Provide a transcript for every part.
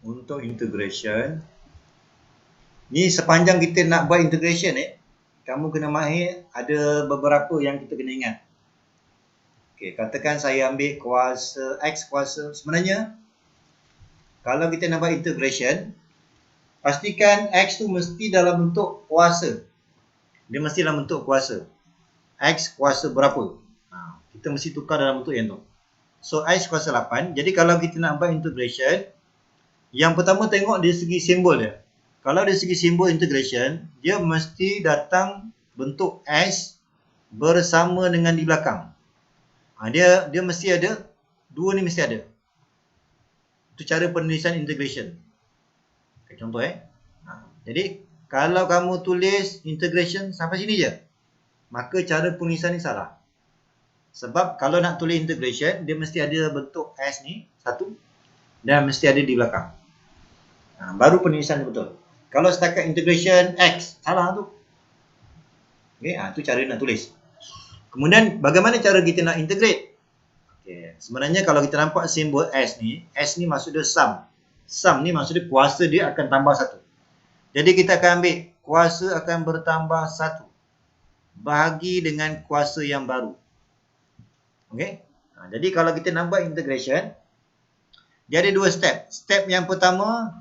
untuk integration. Ni sepanjang kita nak buat integration kamu kena mahir ada beberapa yang kita kena ingat. Okey, katakan saya ambil kuasa X kuasa. Sebenarnya kalau kita nak buat integration, pastikan X tu mesti dalam bentuk kuasa. Dia mesti dalam bentuk kuasa. X kuasa berapa? Kita mesti tukar dalam bentuk yang tu. So X kuasa 8. Jadi kalau kita nak buat integration, yang pertama tengok dari segi simbol dia. Kalau dari segi simbol integration, dia mesti datang bentuk S bersama dengan di belakang. Dia mesti ada, dua ni mesti ada. Itu cara penulisan integration. Okay, contoh jadi kalau kamu tulis integration sampai sini je, maka cara penulisan ni salah. Sebab kalau nak tulis integration, dia mesti ada bentuk S ni satu dan mesti ada di belakang. Baru penulisan ni betul. Kalau setakat integration X, salah tu. Okay, itu cara nak tulis. Kemudian bagaimana cara kita nak integrate? Okay, sebenarnya kalau kita nampak simbol S ni maksud dia sum. Sum ni maksud dia kuasa dia akan tambah satu. Jadi kita akan ambil kuasa akan bertambah satu bahagi dengan kuasa yang baru. Okay? Jadi kalau kita nak buat integration, dia ada dua step. Step yang pertama,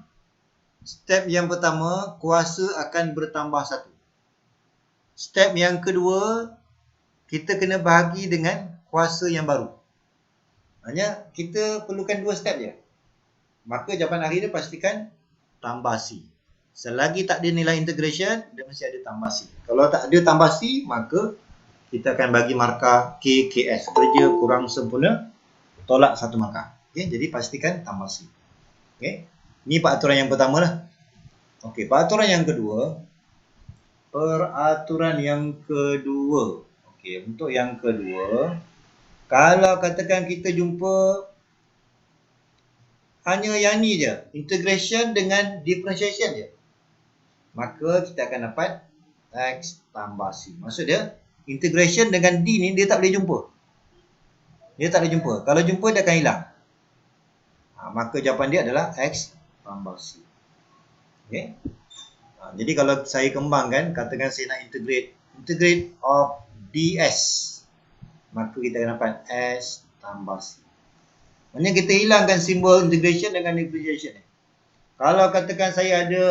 kuasa akan bertambah satu. Step yang kedua, kita kena bahagi dengan kuasa yang baru. Hanya kita perlukan dua step je. Maka jawapan akhir dia pastikan tambah C. Selagi tak ada nilai integration, dia mesti ada tambah C. Kalau tak ada tambah C, maka kita akan bagi markah KKS. Kerja kurang sempurna, tolak satu markah. Okay, jadi pastikan tambah C. Okay. Ini peraturan yang pertama lah. Okey, peraturan yang kedua. Okey, untuk yang kedua, kalau katakan kita jumpa hanya yang ni je, integration dengan differentiation je, maka kita akan dapat X tambah C. Maksud dia, integration dengan D ni dia tak boleh jumpa. Kalau jumpa dia akan hilang. Maka jawapan dia adalah X tambah C. Okay. Jadi kalau saya kembangkan, katakan saya nak integrate of DS, maka kita akan dapat S tambah C. Maksudnya kita hilangkan simbol integration dengan differentiation. Kalau katakan saya ada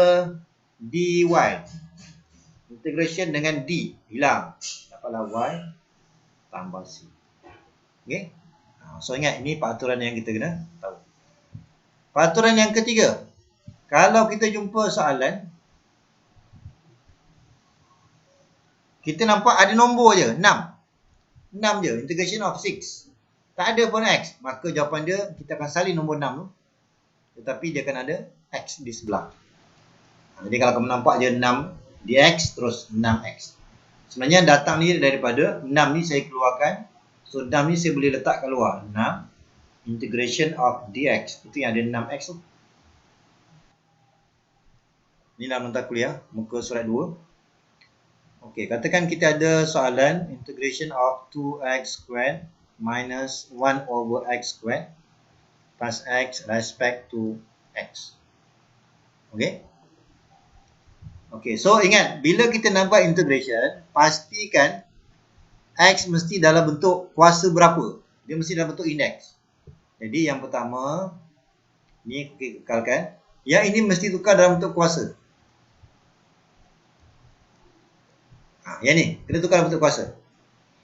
dy, integration dengan D, hilang. Dapatlah Y tambah C. Okay. So ingat, ini peraturan yang kita kena tahu. Peraturan yang ketiga, kalau kita jumpa soalan, kita nampak ada nombor je, 6. 6 je, integration of 6. Tak ada pun X, maka jawapan dia, kita akan salin nombor 6 tu. Tetapi dia akan ada X di sebelah. Jadi kalau kamu nampak je 6 dx terus 6x. Sebenarnya datang ni daripada 6 ni saya keluarkan. So 6 ni saya boleh letak kat luar. 6 integration of dx. Itu yang ada 6x tu. Ni dalam nota kuliah, muka surat 2. Okey, katakan kita ada soalan integration of 2x squared minus 1 over x squared plus x respect to x. Okey. Okey, so ingat, bila kita nak buat integration, pastikan x mesti dalam bentuk kuasa berapa. Dia mesti dalam bentuk indeks. Jadi yang pertama, ni kekalkan. Yang ini mesti tukar dalam bentuk kuasa. Yang ni, kena tukar dalam bentuk kuasa.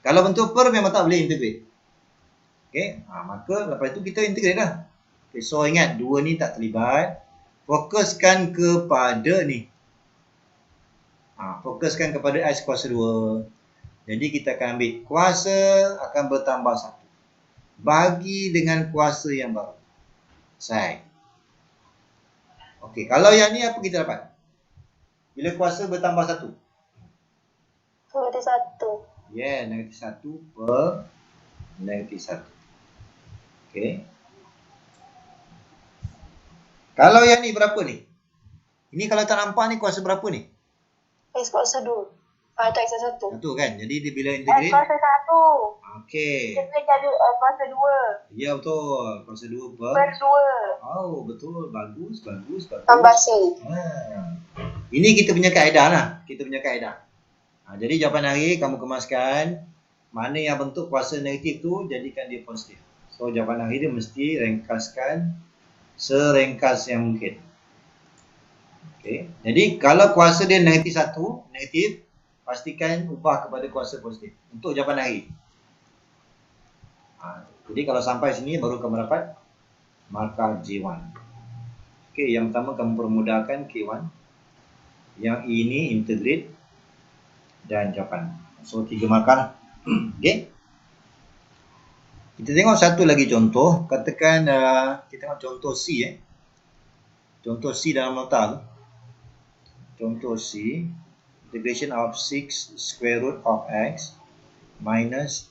Kalau bentuk per memang tak boleh integrate. Okey, maka lepas itu kita integrate lah. Okay, so ingat, dua ni tak terlibat. Fokuskan kepada ni. Fokuskan kepada x kuasa 2. Jadi kita akan ambil kuasa akan bertambah 1. Bagi dengan kuasa yang baru. Selesai. Okey, kalau yang ni apa kita dapat? Bila kuasa bertambah 1? Negatif 1. Yeah, negatif 1 per negatif 1. Okey. Kalau yang ni berapa ni? Ini kalau tak nampak ni kuasa berapa ni? X kuasa 2. Itu X satu. Satu kan? Jadi dia bila X integrate. kuasa 1. Okey. Kita jadi kuasa 2. Ya betul. Kuasa 2 per. Per 2. Oh betul. Bagus. Tambah C. Ini kita punya kaedah lah. Kita punya kaedah. Jadi jawapan hari kamu kemaskan. Mana yang bentuk kuasa negatif tu jadikan dia positif. So jawapan hari dia mesti ringkaskan serengkas yang mungkin. Okey. Jadi kalau kuasa dia negatif 1, negatif, pastikan ubah kepada kuasa positif untuk jawapan hari. Jadi kalau sampai sini baru kamu dapat markah J1. Okey, yang pertama kamu permudahkan K1. Yang ini integrate dan jawapan. So 3 markah. Okey. Kita tengok satu lagi contoh. Katakan kita tengok contoh C Contoh C dalam nota tu. Contoh C, integration of 6 square root of x minus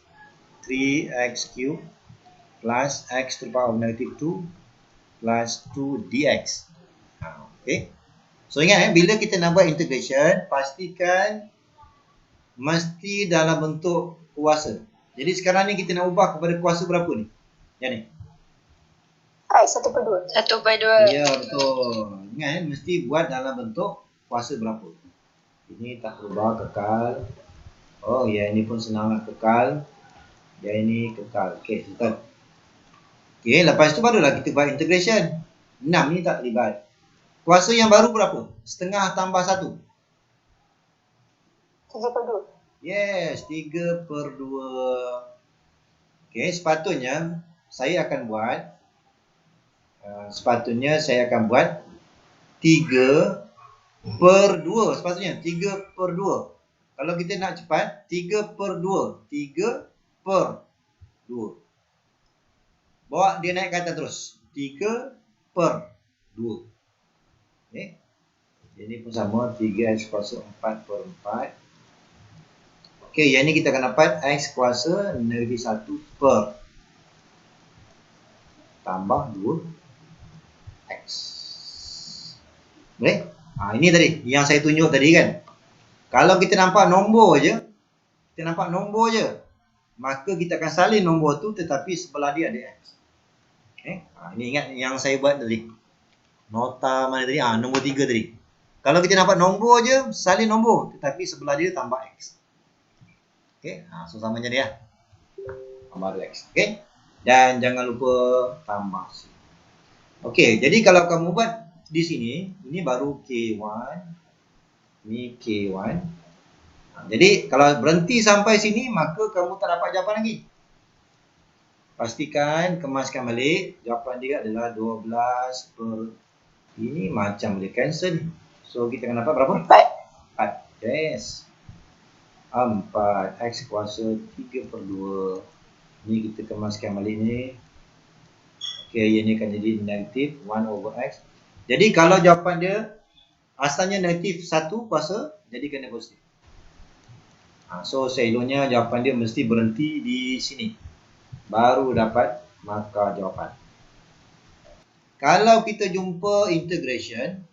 3x cube plus x to the power of negative 2 plus 2 dx. Okay. So ingat bila kita nak buat integration, pastikan mesti dalam bentuk kuasa. Jadi sekarang ni kita nak ubah kepada kuasa berapa ni? Yang ni. X 1/2. 1/2. Ya betul. Ingat mesti buat dalam bentuk kuasa berapa. Ini tak berubah, kekal. Oh ya, ini pun senang kekal. Yang ini kekal. Okey, settle. Okey, lepas tu barulah kita buat integration. 6 ni tak terlibat. Kuasa yang baru berapa? Setengah tambah 1. 3/2. Yes, 3/2. Okey, sepatutnya saya akan buat 3/2. Sepatutnya 3/2. Kalau kita nak cepat 3/2. 3/2. Bawa dia naik ke atas terus. 3/2. Okey. Ini pun sama, 3x kuasa 4/4. Okey, yang ni kita akan dapat x kuasa negatif 1 per tambah 2x. Boleh? Ini tadi yang saya tunjuk tadi kan. Kalau kita nampak nombor je, maka kita akan salin nombor tu tetapi sebelah dia ada x. Okey. Ini ingat yang saya buat tadi. Nota mana tadi? Nombor 3 tadi. Kalau kita nampak nombor je, salin nombor tetapi sebelah dia tambah x. Okey, so sama je dia. Tambah 2x. Okey. Dan jangan lupa tambah C. Okey, jadi kalau kamu buat di sini, ini baru K1. Ini K1. Jadi kalau berhenti sampai sini, maka kamu tak dapat jawapan lagi. Pastikan kemaskan balik. Jawapan dia adalah 12 per... Ini macam boleh cancel. So kita akan dapat berapa? 4. Yes. 4 x kuasa 3/2. Ni kita kemaskan balik ni. Okey, yang ni akan jadi negatif 1/x. Jadi kalau jawapan dia asalnya negatif 1 kuasa, jadi kena positif. So seeloknya jawapan dia mesti berhenti di sini. Baru dapat markah jawapan. Kalau kita jumpa integration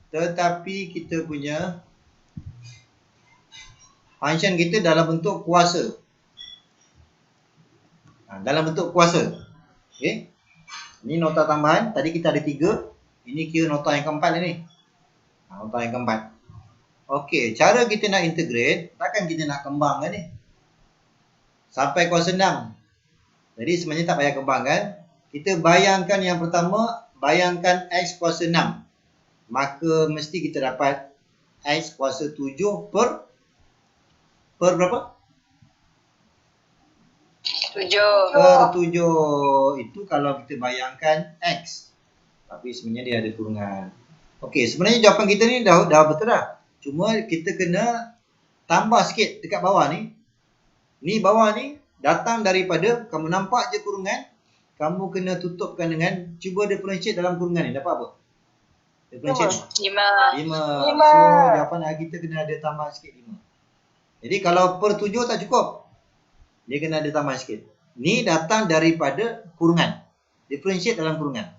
tetapi kita punya function kita dalam bentuk kuasa. Dalam bentuk kuasa. Okey. Ini nota tambahan. Tadi kita ada 3. Ini kira nota yang keempat ni. Nota yang keempat. Okey. Cara kita nak integrate. Takkan kita nak kembangkan ni. Sampai kuasa 6. Jadi sebenarnya tak payah kembangkan. Kita bayangkan yang pertama. Bayangkan x kuasa 6. Maka mesti kita dapat x kuasa 7 per berapa? 7. Per 7. Itu kalau kita bayangkan x. Tapi sebenarnya dia ada kurungan. Okey, sebenarnya jawapan kita ni dah betul dah. Cuma kita kena tambah sikit dekat bawah ni. Ni bawah ni datang daripada kamu nampak je kurungan. Kamu kena tutupkan dengan cuba differentiate dalam kurungan ni. Dapat apa? Differentiate 5. 5. So jawapan kita kena ada tambah sikit 5. Jadi kalau per 7 tak cukup. Dia kena ada tambah sikit. Ni datang daripada kurungan. Differentiate dalam kurungan.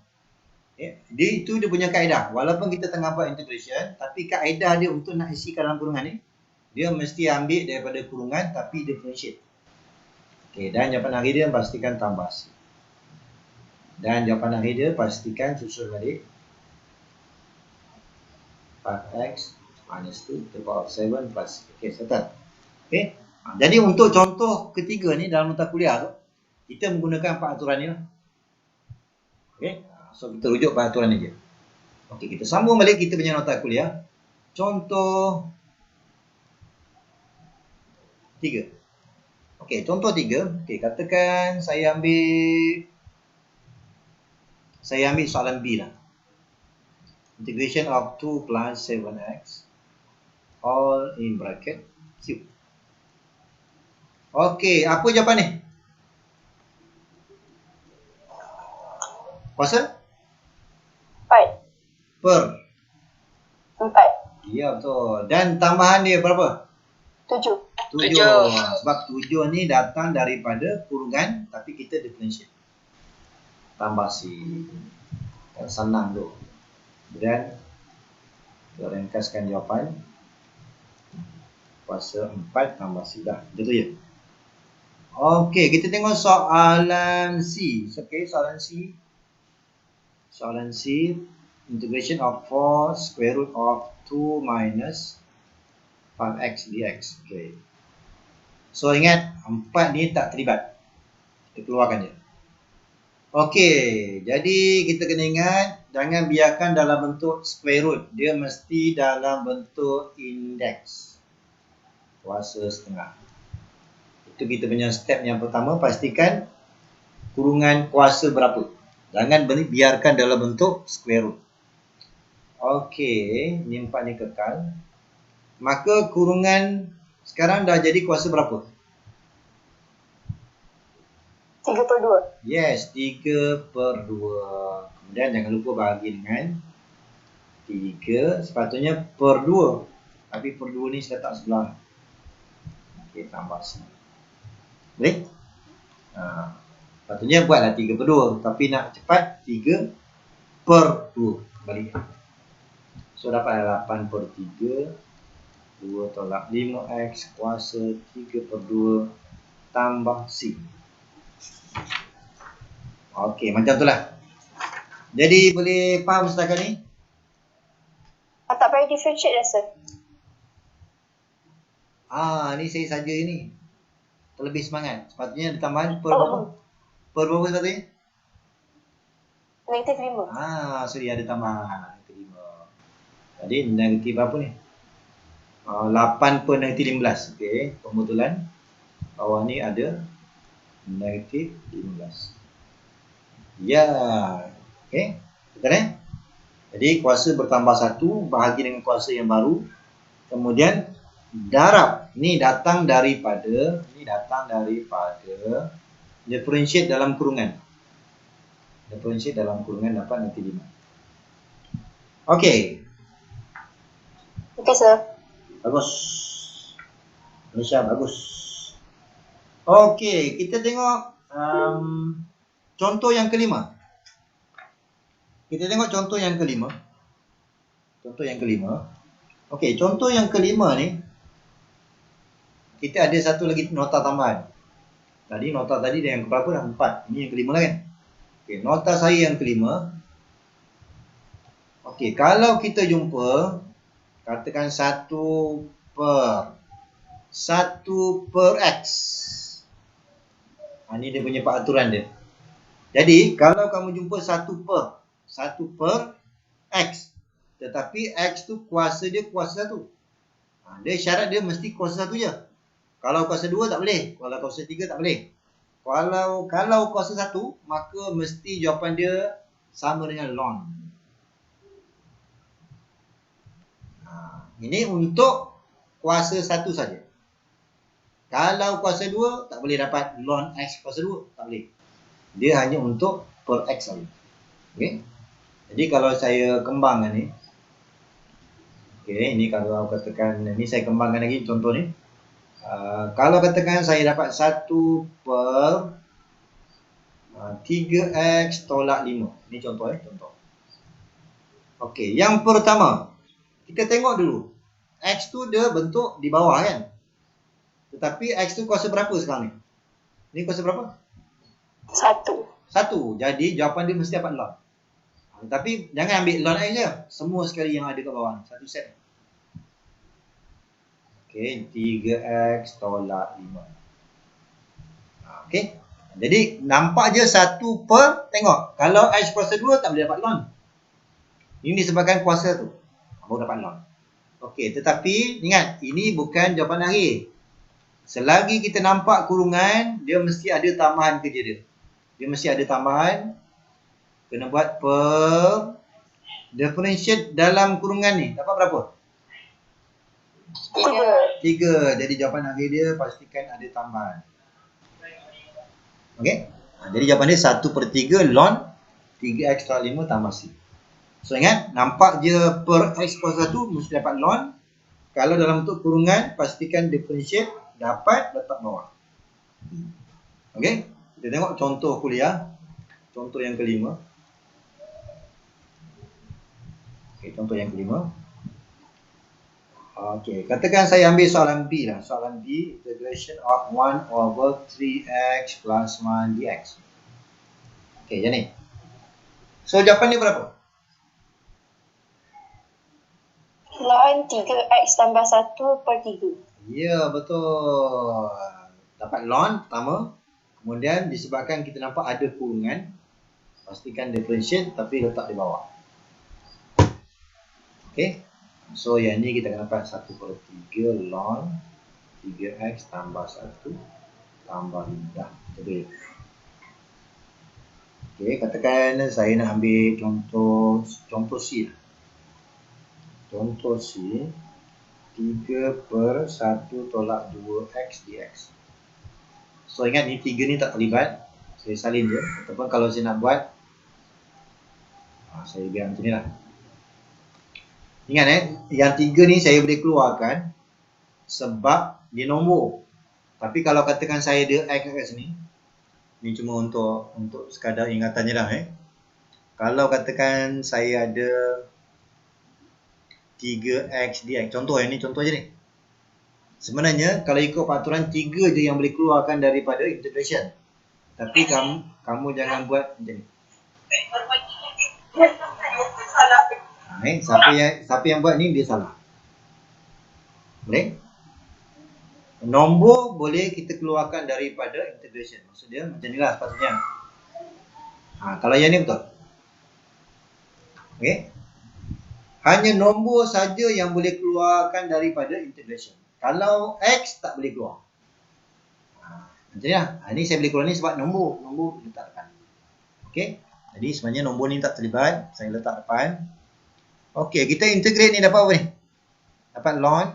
Okay. Itu dia punya kaedah. Walaupun kita tengah buat integration, tapi kaedah dia untuk nak isikan dalam kurungan ni, Dia mesti ambil daripada kurungan tapi differentiate. Okey, dan jawapan akhir dia pastikan tambah C. Dan jawapan akhir dia pastikan susun balik 5x minus 2 to the power of 7 plus. Okey, settle. Okey. Jadi untuk contoh ketiga ni dalam nota kuliah tu, kita menggunakan 4 aturan ni lah. Okey. So kita rujuk pada aturan ni je. Okey, kita sambung balik kita punya nota kuliah. Contoh 3. Okey, contoh 3. Okey, katakan saya ambil soalan B lah. Integration of 2 plus 7x all in bracket cube. Okey, apa jawapan ni? Kuasa? 4. Per. 4. Ya, betul. Dan tambahan dia berapa? 7. 7. Sebab 7 ni datang daripada kurungan tapi kita differentiate. Tambah C. Senang tu. Dan kita ringkaskan jawapan. Kuasa 4 tambah C dah. Betul je. Okey, kita tengok soalan C. Okey, soalan C. Soalan C. Integration of 4 square root of 2 minus 5x dx. Okey. So ingat 4 ni tak terlibat. Kita keluarkan je. Okey, jadi kita kena ingat jangan biarkan dalam bentuk square root. Dia mesti dalam bentuk indeks. Kuasa setengah. Itu kita punya step yang pertama, pastikan kurungan kuasa berapa. Jangan biarkan dalam bentuk square root. Okey, ni 4 ni kekal. Maka kurungan sekarang dah jadi kuasa berapa? 3/2. Yes, 3/2. Kemudian jangan lupa bahagi dengan 3. Sepatutnya per 2. Tapi per 2 ni saya letak sebelah. Okey, tambah C. Boleh? Sepatutnya buatlah 3/2. Tapi nak cepat 3/2. Balik. So dapat 8/3. 2 tolak 5x kuasa 3/2 tambah C. Okey, macam tu lah. Jadi boleh faham setakat ni? Tak payah differentiate rasa. Ni saya saja ni. Terlebih semangat. Sepatutnya ditambahan per berapa? Per berapa tadi? -5. Sorry, ada tambahan. -5. Tadi negatif apa ni? 8/-15. Okey, pembetulan. Bawah ni ada -15. Ya. Okey, betul Jadi kuasa bertambah 1 bahagi dengan kuasa yang baru. Kemudian darab ni datang daripada differentiate dalam kurungan. Differentiate dalam kurungan dapat nanti 5. Okey. Okey, sir. Bagus. Malaysia bagus. Okey, kita tengok contoh yang kelima. Kita tengok contoh yang kelima. Okey, contoh yang kelima ni kita ada satu lagi nota tambahan. Tadi nota tadi yang berapa dah? 4. Ini yang kelima lah kan? Okey, nota saya yang kelima. Okey, kalau kita jumpa katakan 1/x. Ini dia punya peraturan dia. Jadi, kalau kamu jumpa 1/x. Tetapi x tu kuasa dia kuasa 1. Dia syarat dia mesti kuasa 1 je. Kalau kuasa 2 tak boleh. Kalau kuasa 3 tak boleh. Kalau kuasa 1, maka mesti jawapan dia sama dengan ln. Ini untuk kuasa 1 saja. Kalau kuasa 2 tak boleh dapat ln x kuasa 2, tak boleh. Dia hanya untuk per x saja. Okey. Jadi kalau saya kembangkan ni. Okey, ini kalau katakan ni saya kembangkan lagi contoh ni. Kalau katakan saya dapat 1/3x tolak 5. Ini contoh contoh. Okey, yang pertama kita tengok dulu. X tu dia bentuk di bawah kan. Tetapi X tu kuasa berapa sekarang ni? Ni kuasa berapa? 1. Jadi jawapan dia mesti dapat ln. Tapi jangan ambil ln X je. Semua sekali yang ada kat bawah ni. Satu set. Okey, 3X tolak 5. Okey. Jadi nampak je 1 per, tengok. Kalau X kuasa 2 tak boleh dapat ln. Ini disebabkan kuasa tu. Baru dapat ln. Okey, tetapi ingat, ini bukan jawapan akhir. Selagi kita nampak kurungan, dia mesti ada tambahan kerja dia. Dia mesti ada tambahan. Kena buat per differentiate dalam kurungan ni. Dapat berapa? 3. Jadi jawapan akhir dia pastikan ada tambahan. Okey. Jadi jawapan dia 1/3 ln 3x tolak 5 tambah C. So ingat, nampak je per x kuasa 1 mesti dapat ln. Kalau dalam bentuk kurungan, pastikan differentiate, dapat, letak bawah. Okey. Kita tengok contoh kuliah. Contoh yang kelima. Okey, contoh yang kelima. Okey, katakan saya ambil soalan B lah. Soalan B, integration of 1/3x plus 1 dx. Okey, yang ni. So, jawapan dia berapa? Ln 3x tambah 1/3. Ya, betul. Dapat ln pertama. Kemudian disebabkan kita nampak ada kurungan, pastikan differentiate tapi letak di bawah. Okey. So yang ni kita akan dapat 1/3 ln 3x tambah 1 tambah 5. Jadi okey, katakan saya nak ambil contoh C lah. Contoh C, 3/1 tolak 2x dx. So ingat ni 3 ni tak terlibat. Saya salin je. Ataupun kalau saya nak buat, saya biar macam ni lah. Ingat yang 3 ni saya boleh keluarkan sebab dia nombor. Tapi kalau katakan saya ada x kat sini, ni cuma untuk sekadar ingatan je lah. Kalau katakan saya ada 3x dx. Contoh ni, contoh je ni. Sebenarnya kalau ikut peraturan 3 je yang boleh keluarkan daripada integration. Tapi kamu jangan buat macam ni. Siapa yang buat ni dia salah. Boleh? Nombor boleh kita keluarkan daripada integration. Maksud dia macam ni lah sepatutnya. Kalau yang ni betul. Okey. Hanya nombor saja yang boleh keluarkan daripada integration. Kalau X tak boleh keluar. Macam ni lah. Ini saya boleh keluar ni sebab nombor letak depan. Okey. Jadi sebenarnya nombor ni tak terlibat. Saya letak depan. Okey. Kita integrate ni dapat apa ni? Dapat ln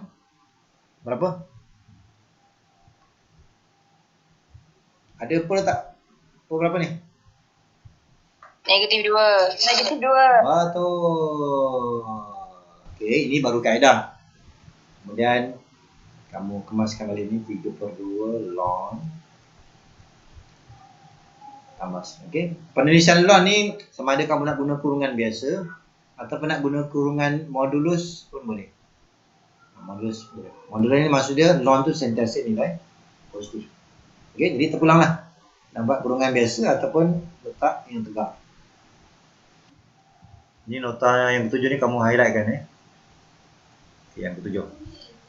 berapa? Ada apa letak? Apa berapa ni? -2. Betul. Okey. Ini baru kaedah. Kemudian kamu kemaskan balik ni 3/2 ln tambah. Okey. Penulisan ln ni sama ada kamu nak guna kurungan biasa ataupun nak guna kurungan modulus pun boleh. Modulus boleh. Modulus ni maksud dia ln tu sentiasa nilai positif. Okey, jadi terpulanglah. Nak buat kurungan biasa ataupun letak yang tegak. Ini nota yang ketujuh ni kamu highlight kan Okay, yang ketujuh.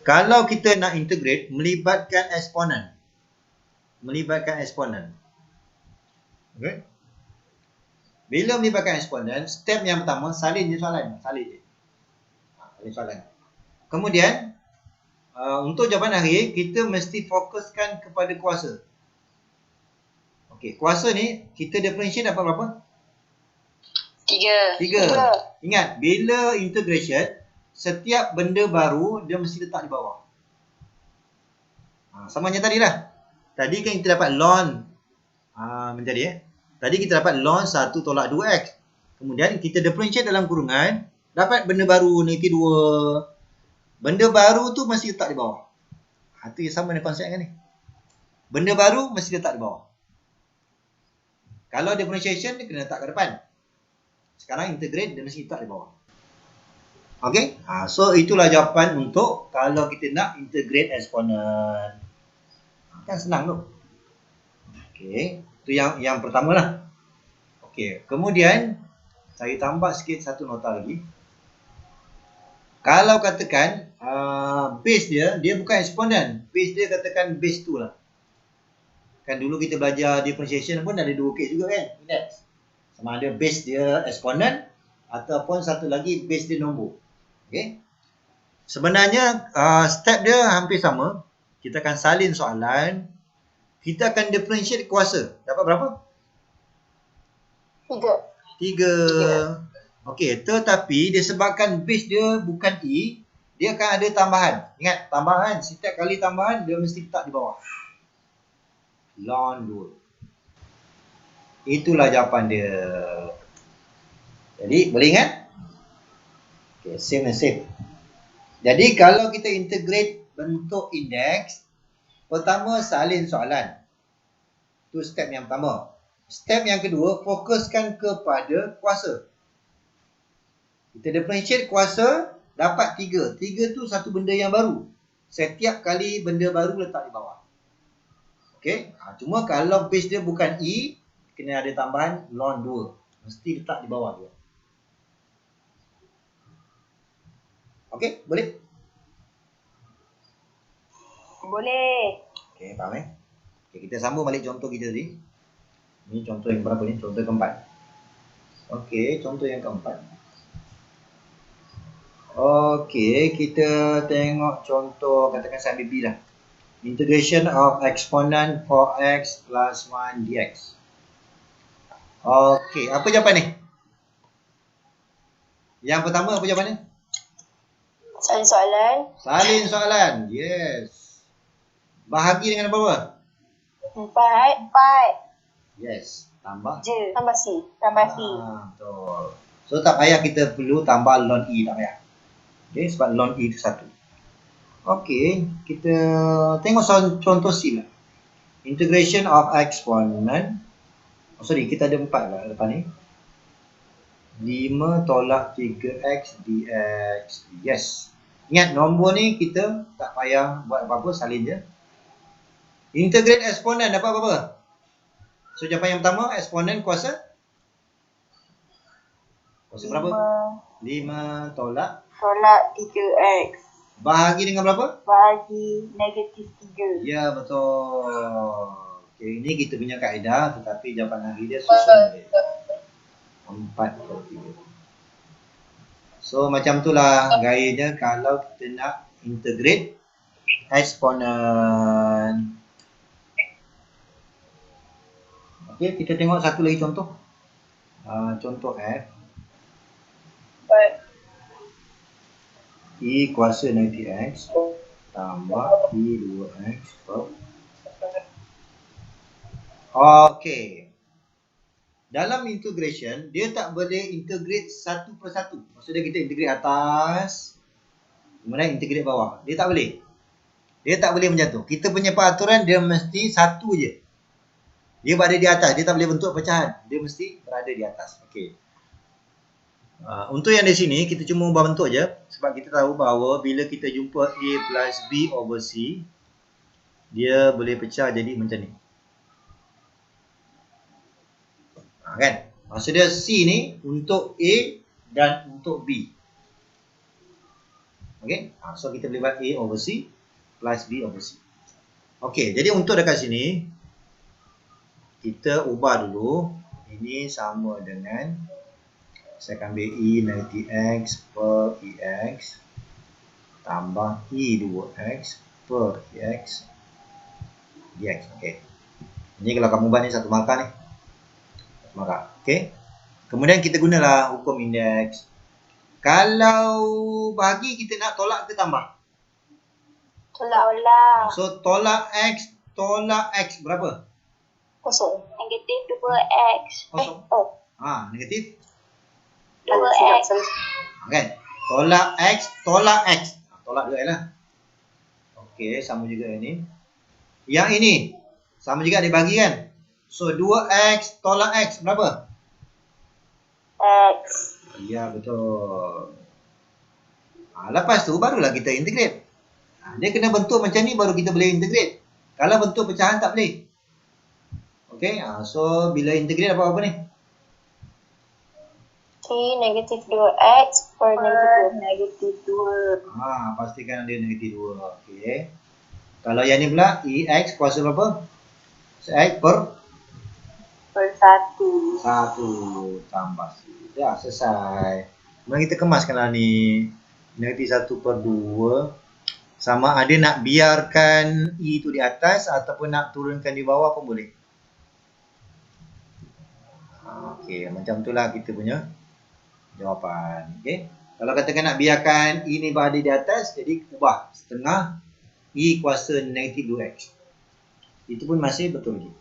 Kalau kita nak integrate melibatkan eksponen. Okey. Bila melibatkan eksponen, step yang pertama salin je soalan. Salin soalan. Kemudian untuk jawapan akhir kita mesti fokuskan kepada kuasa. Okey, kuasa ni kita differentiate dapat berapa? 3. Ingat, bila integration, setiap benda baru dia mesti letak di bawah. Sama macam tadi lah. Tadi kan kita dapat ln menjadi Tadi kita dapat ln 1 tolak 2x. Kemudian kita differentiate dalam kurungan, dapat benda baru negatif 2. Benda baru tu mesti letak di bawah. Itu yang sama dengan konsep kan ni. Benda baru mesti letak di bawah. Kalau differentiation dia kena letak ke depan. Sekarang integrate dia mesti letak di bawah. Okey. So itulah jawapan untuk kalau kita nak integrate eksponen. Kan senang tu. Okey. Itu yang pertama lah. Okey. Kemudian saya tambah sikit satu nota lagi. Kalau katakan base dia bukan eksponen. Base dia katakan base 2 lah. Kan dulu kita belajar differentiation pun ada dua case juga kan. Index. Sama ada base dia eksponen ataupun satu lagi base dia nombor. Okey. Sebenarnya step dia hampir sama. Kita akan salin soalan. Kita akan differentiate kuasa. Dapat berapa? 3. Okey, tetapi disebabkan base dia bukan E, dia akan ada tambahan. Ingat, tambahan. Setiap kali tambahan, dia mesti letak di bawah. Ln 2. Itulah jawapan dia. Jadi, boleh ingat? Okey, same and same. Jadi, kalau kita integrate bentuk indeks, pertama, salin soalan. Itu step yang pertama. Step yang kedua, fokuskan kepada kuasa. Kita differentiate kuasa, dapat 3. 3 tu satu benda yang baru. Setiap kali benda baru letak di bawah. Okey. Cuma kalau base dia bukan E, kena ada tambahan ln 2. Mesti letak di bawah dia. Okey, boleh? Boleh. Okey, faham Okey, kita sambung balik contoh kita tadi. Ini contoh yang berapa ni? Contoh keempat. Okey, contoh yang keempat. Okey, kita tengok contoh, katakan saya ambil B lah. Integration of exponent for x plus 1 dx. Okey, apa jawapan ni? Yang pertama apa jawapan ni? Salin soalan. Salin soalan, yes. Bahagi dengan berapa? 4. Yes, tambah Je. Tambah C. Tambah C. betul. So tak payah kita perlu tambah ln E, tak payah. Okay, sebab ln E itu 1. Okey, kita tengok contoh C lah. Integration of exponent. Kita ada 4 lah depan ni. 5 tolak 3x dx. Yes. Ingat nombor ni kita tak payah buat apa-apa, salin je. Integrate eksponen dapat berapa? So jawapan yang pertama, eksponen kuasa berapa? 5 tolak 3x. bahagi dengan berapa? Bahagi negatif 3. Ya, betul. Okey, ini kita punya kaedah, tetapi jawapan akhir dia susun dia. 4 per 3. So macam itulah gayanya kalau kita nak integrate eksponen. Okey, kita tengok satu lagi contoh. Contoh F. E kuasa negatif X tambah E 2X per. Okey. Dalam integration, dia tak boleh integrate satu per satu. Maksudnya kita integrate atas, kemudian integrate bawah. Dia tak boleh. Dia tak boleh macam tu. Kita punya peraturan dia mesti satu je. Dia berada di atas. Dia tak boleh bentuk pecahan. Dia mesti berada di atas. Okey. Untuk yang di sini, kita cuma ubah bentuk je. Sebab kita tahu bahawa bila kita jumpa A plus B over C, dia boleh pecah jadi macam ni. Kan? Maksudnya C ni untuk A dan untuk B. Okey? So kita boleh buat A over C plus B over C. Okey, jadi untuk dekat sini, kita ubah dulu. Ini sama dengan, saya akan ambil E negatif X per EX tambah E 2X per EX dx. Okey. Ini kalau kamu buat ni satu markah ni. Satu markah. Okey. Kemudian kita gunalah hukum indeks. Kalau bahagi kita nak tolak ke tambah? Tolak. So tolak X berapa? Kosong. Negatif 2x. Kosong. Negatif 2x. Kan? Tolak X. Tolak juga lah. Okey, sama juga ini. Yang ini sama juga dibagi kan? So 2x tolak X berapa? X. Ya, betul. Lepas tu barulah kita integrate. Dia kena bentuk macam ni baru kita boleh integrate. Kalau bentuk pecahan tak boleh. Okay, so bila integrate apa-apa ni? 3 negatif 2x per negatif 2. Pastikan ada negatif 2. Okay. Kalau yang ni pula, EX kuasa berapa? X per 1. 1 tambah 1. Dah selesai. Mari kita kemaskanlah ni. Negatif 1 per 2. Sama ada nak biarkan E tu di atas ataupun nak turunkan di bawah pun boleh. Okey, macam itulah kita punya jawapan. Okey. Kalau katakan nak biarkan E ni berada di atas, jadi ubah setengah E kuasa negatif 2x. Itu pun masih betul lagi.